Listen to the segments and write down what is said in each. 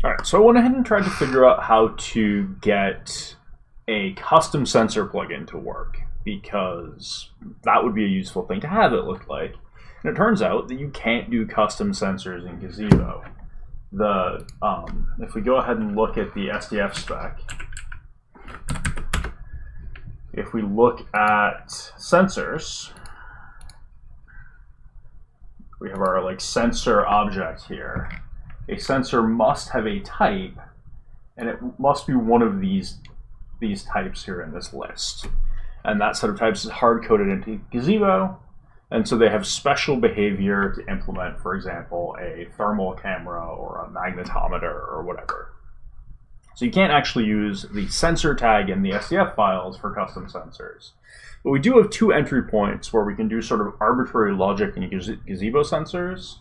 All right, so I went ahead and tried to figure out how to get a custom sensor plugin to work, because that would be a useful thing to have, it looked like. And it turns out that you can't do custom sensors in Gazebo. If we go ahead and look at the SDF spec, if we look at sensors, we have our sensor object here. A sensor must have a type, and it must be one of these types here in this list. And that set of types is hard-coded into Gazebo, and so they have special behavior to implement, for example, a thermal camera or a magnetometer or whatever. So you can't actually use the sensor tag in the SDF files for custom sensors. But we do have two entry points where we can do sort of arbitrary logic in Gazebo sensors,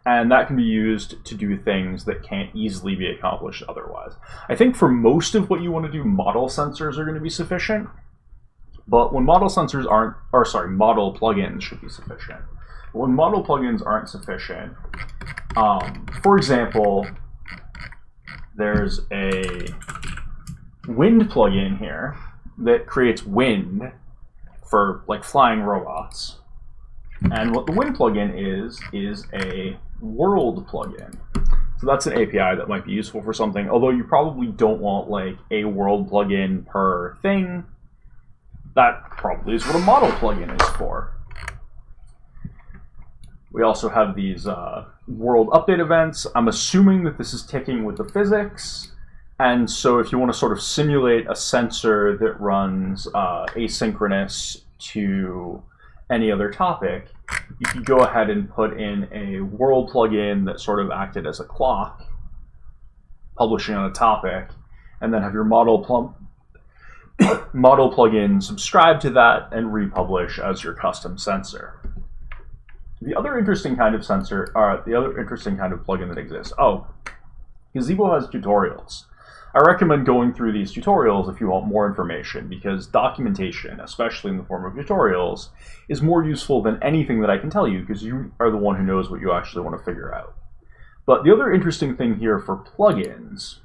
and that can be used to do things that can't easily be accomplished otherwise. I think for most of what you want to do, model sensors are going to be sufficient. But when model sensors aren't, or sorry, model plugins should be sufficient. But when model plugins aren't sufficient, for example, there's a wind plugin here that creates wind for flying robots. And what the wind plugin is a world plugin. So that's an API that might be useful for something, although you probably don't want a world plugin per thing. That probably is what a model plugin is for. We also have these world update events. I'm assuming that this is ticking with the physics. And so if you want to sort of simulate a sensor that runs asynchronous to any other topic, you could go ahead and put in a world plugin that sort of acted as a clock, publishing on a topic, and then have your model plugin subscribe to that and republish as your custom sensor. The other interesting kind of plugin that exists. Gazebo has tutorials. I recommend going through these tutorials if you want more information, because documentation, especially in the form of tutorials, is more useful than anything that I can tell you, because you are the one who knows what you actually want to figure out. But the other interesting thing here for plugins,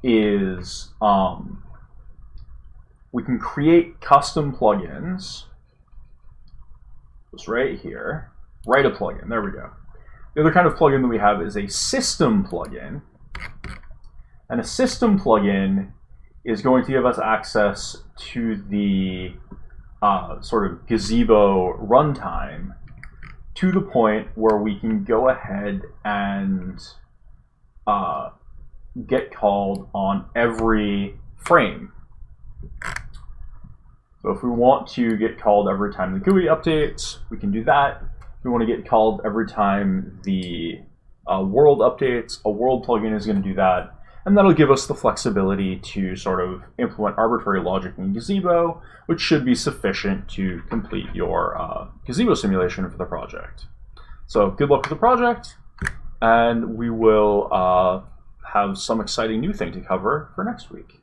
is we can create custom plugins. It's right here. Write a plugin. There we go. The other kind of plugin that we have is a system plugin. And a system plugin is going to give us access to the sort of Gazebo runtime to the point where we can go ahead and get called on every frame. So if we want to get called every time the GUI updates, we can do that. If we want to get called every time the world updates, a world plugin is going to do that. And that'll give us the flexibility to sort of implement arbitrary logic in Gazebo, which should be sufficient to complete your Gazebo simulation for the project. So good luck with the project, and we will have some exciting new thing to cover for next week.